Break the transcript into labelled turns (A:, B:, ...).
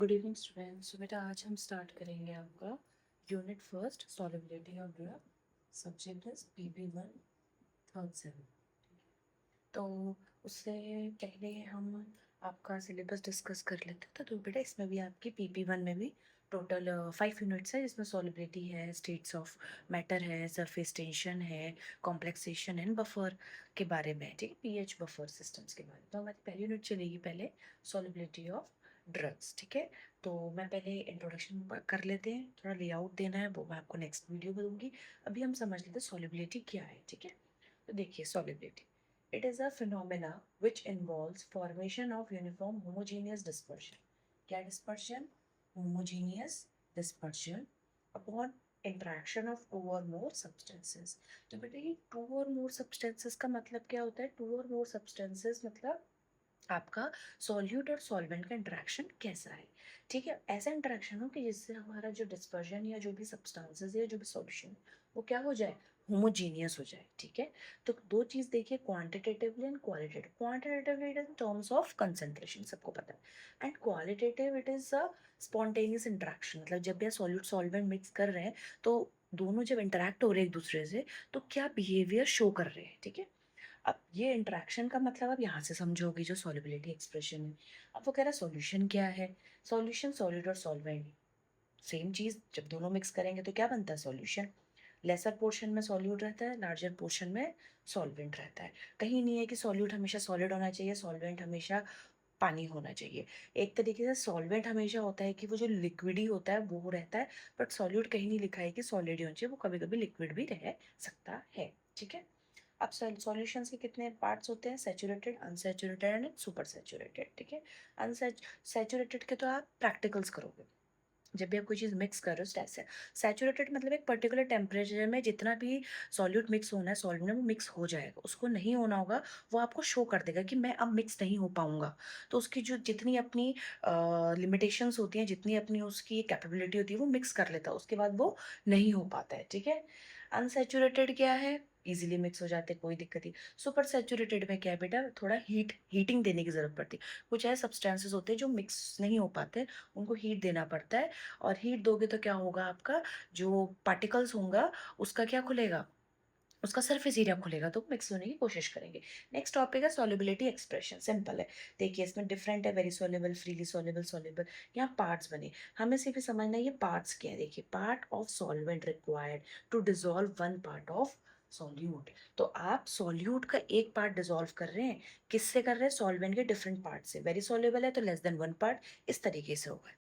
A: Good evening students. तो बेटा आज हम स्टार्ट करेंगे आपका unit first solubility of drug. Subject is PP1 third same. तो उससे पहले हम आपका सिलेबस डिस्कस कर लेते थे। तो बेटा इसमें भी आपकी PP1 में भी टोटल 5 यूनिट्स है, जिसमें सॉल्युबिलिटी है, स्टेट्स ऑफ मैटर है, सरफेस टेंशन है, कॉम्प्लेक्सेशन एंड बफर के बारे में, ठीक है, पीएच बफर सिस्टम्स के बारे में। तो हमारी पहली यूनिट चलेगी पहले सॉल्युबिलिटी ऑफ ड्रग्स, ठीक है। तो मैं पहले इंट्रोडक्शन कर लेते हैं, थोड़ा लेआउट देना है वो मैं आपको नेक्स्ट वीडियो में दूंगी। अभी हम समझ लेते हैं सॉल्युबिलिटी क्या है, ठीक है। तो देखिए solubility, it is a phenomena which involves formation of uniform homogeneous dispersion. क्या dispersion? Homogeneous dispersion upon interaction of two or more substances. तो बेटा ये two or more substances का मतलब क्या होता है? two or more substances मतलब आपका सॉल्यूट और सॉल्वेंट का इंटरेक्शन कैसा है, ठीक है। ऐसा इंटरेक्शन हो कि जिससे हमारा जो डिस्पर्जन या जो भी सब्सटेंसेस या जो भी सॉल्यूशन वो क्या हो जाए, होमोजीनियस हो जाए, ठीक है। तो दो चीज देखिए, quantitatively and qualitative. Quantitatively it is in terms of concentration, सबको पता है, and qualitative it is a spontaneous interaction. मतलब जब भी सॉल्यूट सॉल्वेंट मिक्स कर रहे हैं तो दोनों जब इंटरेक्ट हो रहे हैं एक दूसरे से तो क्या बिहेवियर शो कर रहे हैं, ठीक है। अब ये इंटरेक्शन का मतलब आप यहाँ से समझोगे जो सॉल्युबिलिटी एक्सप्रेशन है। अब वो कह रहा है सॉल्यूशन क्या है, सॉल्यूशन सॉलिड और सॉल्वेंट सेम चीज, जब दोनों मिक्स करेंगे तो क्या बनता है, सॉल्यूशन। लेसर पोर्शन में सॉल्यूट रहता है, लार्जर पोर्शन में सॉल्वेंट रहता है। कहीं नहीं है कि सॉल्यूट हमेशा सॉलिड होना चाहिए, सॉल्वेंट हमेशा पानी होना चाहिए। एक तरीके से सॉल्वेंट हमेशा होता है कि वो जो लिक्विड ही होता है वो रहता है, बट सॉल्यूट कहीं नहीं लिखा है कि सॉलिड ही होना चाहिए, वो कभी कभी लिक्विड भी रह सकता है, ठीक है। अब सॉल्यूशंस के कितने पार्ट्स होते हैं, saturated, unsaturated and super saturated, ठीक है। अनसैचुरेटेड के तो आप प्रैक्टिकल्स करोगे जब भी आप कोई चीज़ मिक्स कर रहे हो। ऐसे सैचुरेटेड मतलब एक पर्टिकुलर टेम्परेचर में जितना भी सॉल्यूट मिक्स होना है सॉल्वेंट में वो मिक्स हो जाएगा, उसको नहीं होना होगा वो आपको शो कर देगा कि मैं अब मिक्स नहीं हो पाऊंगा। तो उसकी जो जितनी अपनी लिमिटेशंस होती हैं, जितनी अपनी उसकी कैपेबिलिटी होती है वो मिक्स कर लेता है, उसके बाद वो नहीं हो पाता है, ठीक है। अनसैचुरेटेड क्या है, इजीली मिक्स हो जाते हैं, कोई दिक्कत नहीं। सुपर सैचुरेटेड में क्या है बेटा, थोड़ा हीटिंग देने की जरूरत पड़ती है। कुछ ऐसे सब्सटेंसेस होते हैं जो मिक्स नहीं हो पाते, उनको हीट देना पड़ता है। और हीट दोगे तो क्या होगा, आपका जो पार्टिकल्स होगा उसका क्या खुलेगा, उसका सरफेस एरिया खुलेगा, तो मिक्स होने की कोशिश करेंगे। नेक्स्ट टॉपिक है सॉल्युबिलिटी एक्सप्रेशन, सिंपल है। देखिए इसमें डिफरेंट है, very soluble, freely soluble, soluble. यहाँ पार्ट्स बने, हमें सिर्फ ये समझना है ये पार्ट्स क्या है। देखिए part of solvent required to dissolve one part of solute. तो आप सॉल्यूट का एक पार्ट डिजोल्व कर रहे हैं, किससे कर रहे हैं, सॉल्वेंट के डिफरेंट पार्ट से। वेरी सॉल्युबल है तो लेस देन वन पार्ट, इस तरीके से होगा।